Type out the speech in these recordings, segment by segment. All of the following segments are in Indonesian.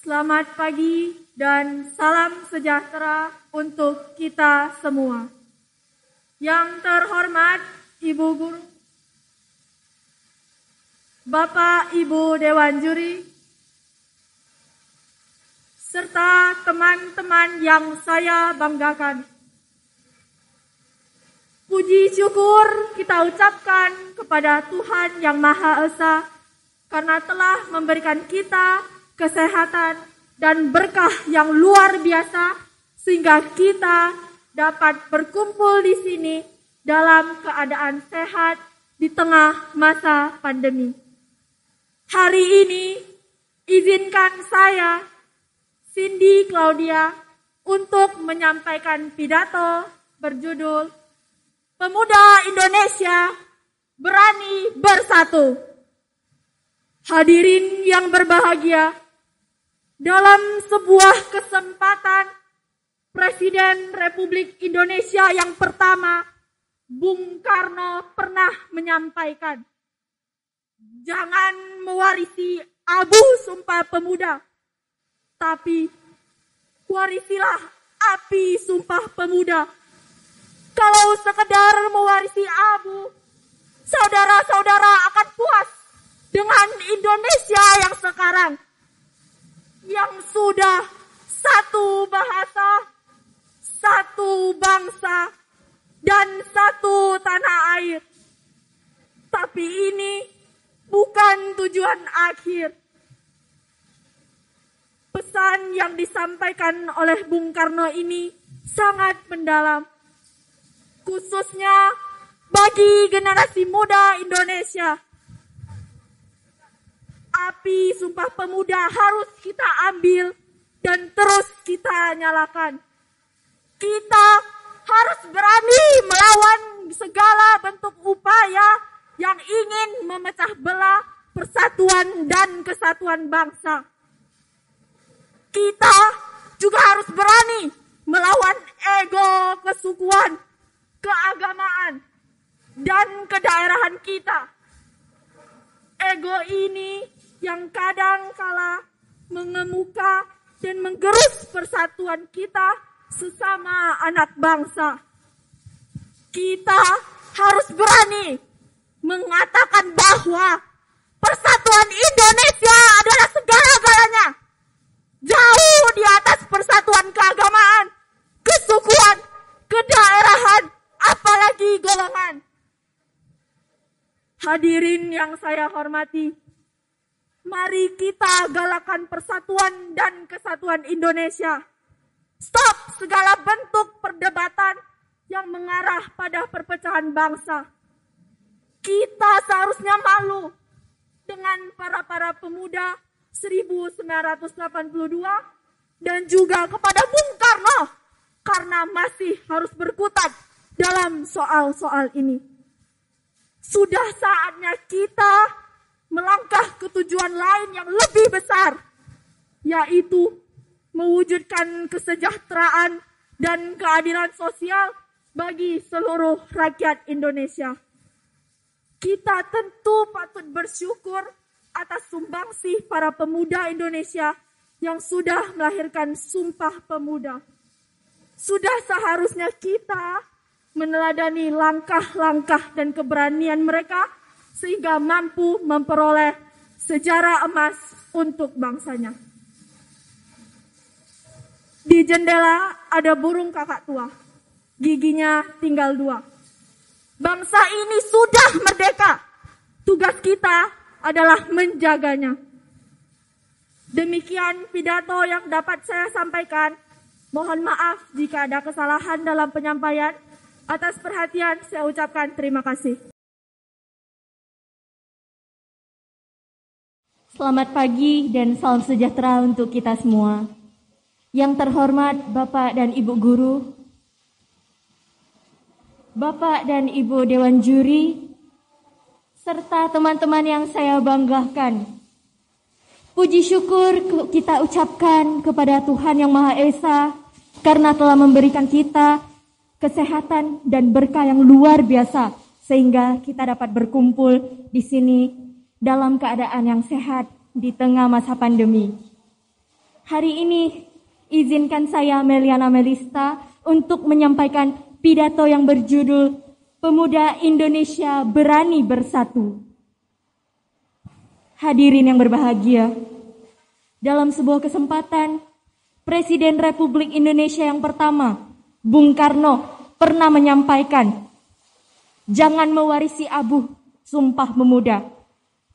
Selamat pagi dan salam sejahtera untuk kita semua. Yang terhormat Ibu Guru, Bapak Ibu Dewan Juri, serta teman-teman yang saya banggakan. Puji syukur kita ucapkan kepada Tuhan Yang Maha Esa karena telah memberikan kita kesehatan dan berkah yang luar biasa sehingga kita dapat berkumpul di sini dalam keadaan sehat di tengah masa pandemi. Hari ini izinkan saya, Cindy Claudia, untuk menyampaikan pidato berjudul Pemuda Indonesia Berani Bersatu. Hadirin yang berbahagia, dalam sebuah kesempatan Presiden Republik Indonesia yang pertama, Bung Karno, pernah menyampaikan, jangan mewarisi abu Sumpah Pemuda, tapi warisilah api Sumpah Pemuda. Kalau sekedar mewarisi abu, saudara-saudara akan puas dengan Indonesia yang sekarang, yang sudah satu bahasa, satu bangsa, dan satu tanah air. Tapi ini bukan tujuan akhir. Pesan yang disampaikan oleh Bung Karno ini sangat mendalam, khususnya bagi generasi muda Indonesia. Api Sumpah Pemuda harus kita ambil dan terus kita nyalakan. Kita harus berani melawan segala bentuk upaya yang ingin memecah belah persatuan dan kesatuan bangsa. Kita juga harus berani melawan ego kesukuan, keagamaan, dan kedaerahan kita. Ego ini yang kadang kala mengemuka dan menggerus persatuan kita sesama anak bangsa. Kita harus berani mengatakan bahwa persatuan Indonesia adalah segala-galanya, jauh di atas persatuan keagamaan, kesukuan, kedaerahan, apalagi golongan. Hadirin yang saya hormati, mari kita galakan persatuan dan kesatuan Indonesia. Stop segala bentuk perdebatan yang mengarah pada perpecahan bangsa. Kita seharusnya malu dengan para pemuda 1982 dan juga kepada Bung Karno karena masih harus berkutat dalam soal-soal ini. Sudah saatnya kita melangkah ke tujuan lain yang lebih besar, yaitu mewujudkan kesejahteraan dan keadilan sosial bagi seluruh rakyat Indonesia. Kita tentu patut bersyukur atas sumbangsih para pemuda Indonesia yang sudah melahirkan Sumpah Pemuda. Sudah seharusnya kita meneladani langkah-langkah dan keberanian mereka sehingga mampu memperoleh sejarah emas untuk bangsanya. Di jendela ada burung kakak tua, giginya tinggal 2. Bangsa ini sudah merdeka, tugas kita adalah menjaganya. Demikian pidato yang dapat saya sampaikan. Mohon maaf jika ada kesalahan dalam penyampaian. Atas perhatian saya ucapkan terima kasih. Selamat pagi dan salam sejahtera untuk kita semua. Yang terhormat Bapak dan Ibu Guru, Bapak dan Ibu Dewan Juri, serta teman-teman yang saya banggakan. Puji syukur kita ucapkan kepada Tuhan Yang Maha Esa karena telah memberikan kita kesehatan dan berkah yang luar biasa sehingga kita dapat berkumpul di sini dalam keadaan yang sehat di tengah masa pandemi. Hari ini izinkan saya Meliana Melista untuk menyampaikan pidato yang berjudul Pemuda Indonesia Berani Bersatu. Hadirin yang berbahagia, dalam sebuah kesempatan, Presiden Republik Indonesia yang pertama, Bung Karno, pernah menyampaikan, jangan mewarisi abu Sumpah Pemuda,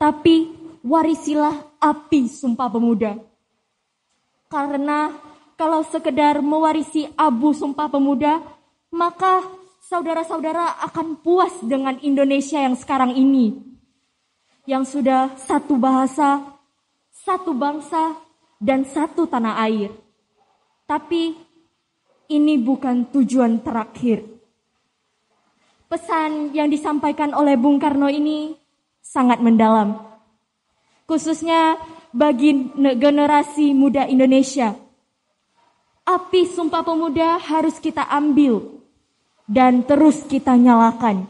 tapi warisilah api Sumpah Pemuda. Karena kalau sekedar mewarisi abu Sumpah Pemuda, maka saudara-saudara akan puas dengan Indonesia yang sekarang ini, yang sudah satu bahasa, satu bangsa, dan satu tanah air. Tapi ini bukan tujuan terakhir. Pesan yang disampaikan oleh Bung Karno ini sangat mendalam, khususnya bagi generasi muda Indonesia. Api Sumpah Pemuda harus kita ambil dan terus kita nyalakan.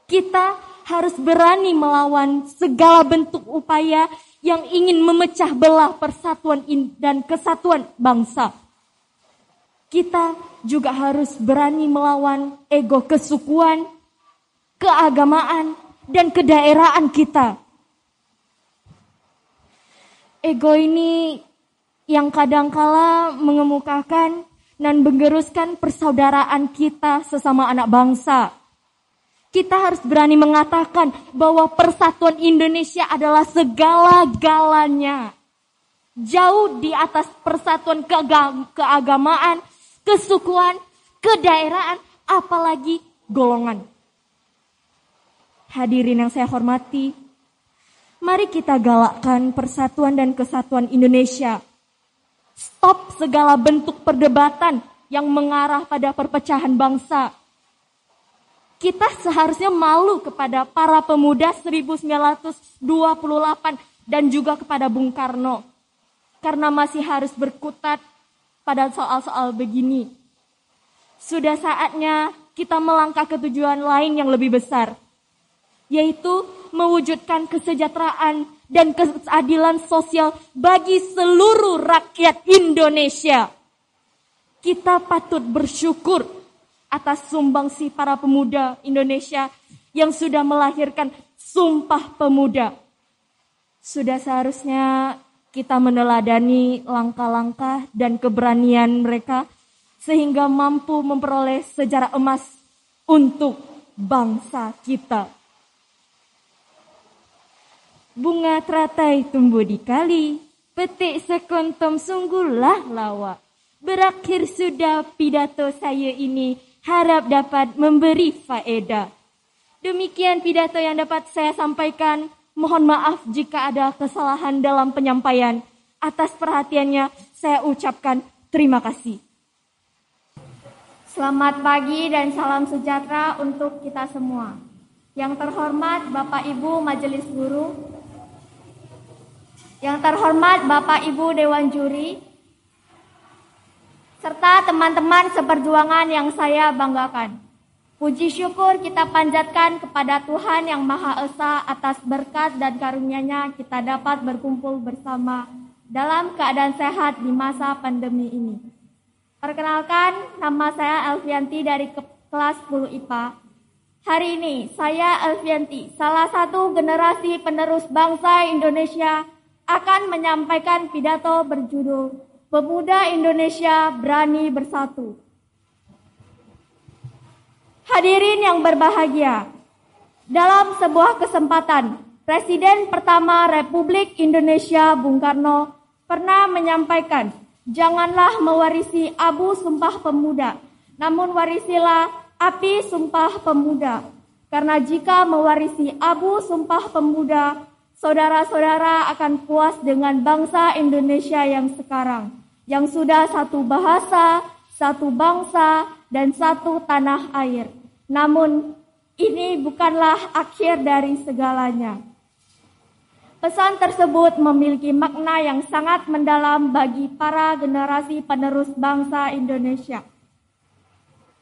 Kita harus berani melawan segala bentuk upaya yang ingin memecah belah persatuan dan kesatuan bangsa. Kita juga harus berani melawan ego kesukuan, keagamaan, dan kedaerahan kita. Ego ini yang kadangkala mengemukakan dan menggeruskan persaudaraan kita sesama anak bangsa. Kita harus berani mengatakan bahwa persatuan Indonesia adalah segala-galanya. Jauh di atas persatuan keagamaan, kesukuan, kedaerahan, apalagi golongan. Hadirin yang saya hormati, mari kita galakkan persatuan dan kesatuan Indonesia. Stop segala bentuk perdebatan yang mengarah pada perpecahan bangsa. Kita seharusnya malu kepada para pemuda 1928 dan juga kepada Bung Karno. Karena masih harus berkutat pada soal-soal begini. Sudah saatnya kita melangkah ke tujuan lain yang lebih besar, yaitu mewujudkan kesejahteraan dan keadilan sosial bagi seluruh rakyat Indonesia. Kita patut bersyukur atas sumbangsi para pemuda Indonesia yang sudah melahirkan Sumpah Pemuda. Sudah seharusnya kita meneladani langkah-langkah dan keberanian mereka sehingga mampu memperoleh sejarah emas untuk bangsa kita. Bunga teratai tumbuh di kali, petik sekontom sungguhlah lawa. Berakhir sudah pidato saya ini, harap dapat memberi faedah. Demikian pidato yang dapat saya sampaikan. Mohon maaf jika ada kesalahan dalam penyampaian. Atas perhatiannya saya ucapkan terima kasih. Selamat pagi dan salam sejahtera untuk kita semua. Yang terhormat Bapak Ibu Majelis Guru, yang terhormat Bapak Ibu Dewan Juri, serta teman-teman seperjuangan yang saya banggakan. Puji syukur kita panjatkan kepada Tuhan Yang Maha Esa atas berkat dan karunia-Nya kita dapat berkumpul bersama dalam keadaan sehat di masa pandemi ini. Perkenalkan, nama saya Elvianti dari kelas 10 IPA. Hari ini saya Elvianti, salah satu generasi penerus bangsa Indonesia, akan menyampaikan pidato berjudul Pemuda Indonesia Berani Bersatu. Hadirin yang berbahagia, dalam sebuah kesempatan, Presiden pertama Republik Indonesia Bung Karno pernah menyampaikan, janganlah mewarisi abu Sumpah Pemuda, namun warisilah api Sumpah Pemuda. Karena jika mewarisi abu Sumpah Pemuda, saudara-saudara akan puas dengan bangsa Indonesia yang sekarang, yang sudah satu bahasa, satu bangsa, dan satu tanah air. Namun, ini bukanlah akhir dari segalanya. Pesan tersebut memiliki makna yang sangat mendalam bagi para generasi penerus bangsa Indonesia.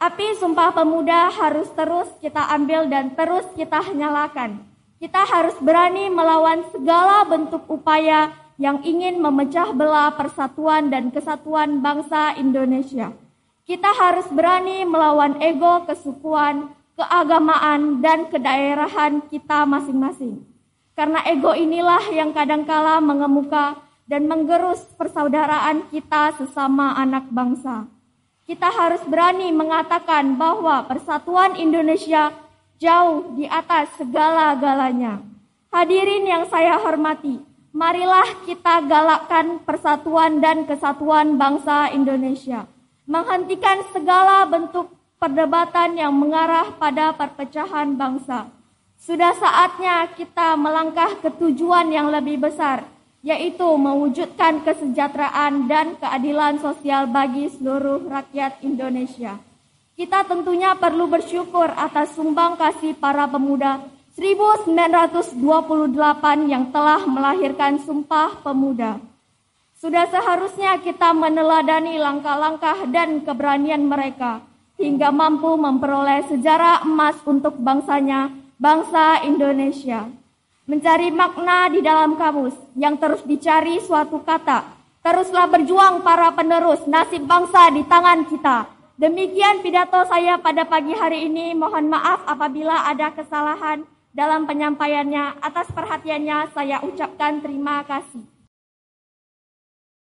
Api Sumpah Pemuda harus terus kita ambil dan terus kita nyalakan. Kita harus berani melawan segala bentuk upaya yang ingin memecah belah persatuan dan kesatuan bangsa Indonesia. Kita harus berani melawan ego kesukuan, keagamaan, dan kedaerahan kita masing-masing. Karena ego inilah yang kadangkala mengemuka dan menggerus persaudaraan kita sesama anak bangsa. Kita harus berani mengatakan bahwa persatuan Indonesia jauh di atas segala-galanya. Hadirin yang saya hormati, marilah kita galakkan persatuan dan kesatuan bangsa Indonesia. Menghentikan segala bentuk perdebatan yang mengarah pada perpecahan bangsa. Sudah saatnya kita melangkah ke tujuan yang lebih besar, yaitu mewujudkan kesejahteraan dan keadilan sosial bagi seluruh rakyat Indonesia. Kita tentunya perlu bersyukur atas sumbang kasih para pemuda 1928 yang telah melahirkan Sumpah Pemuda. Sudah seharusnya kita meneladani langkah-langkah dan keberanian mereka hingga mampu memperoleh sejarah emas untuk bangsanya, bangsa Indonesia. Mencari makna di dalam kamus yang terus dicari suatu kata. Teruslah berjuang para penerus, nasib bangsa di tangan kita. Demikian pidato saya pada pagi hari ini. Mohon maaf apabila ada kesalahan dalam penyampaiannya. Atas perhatiannya saya ucapkan terima kasih.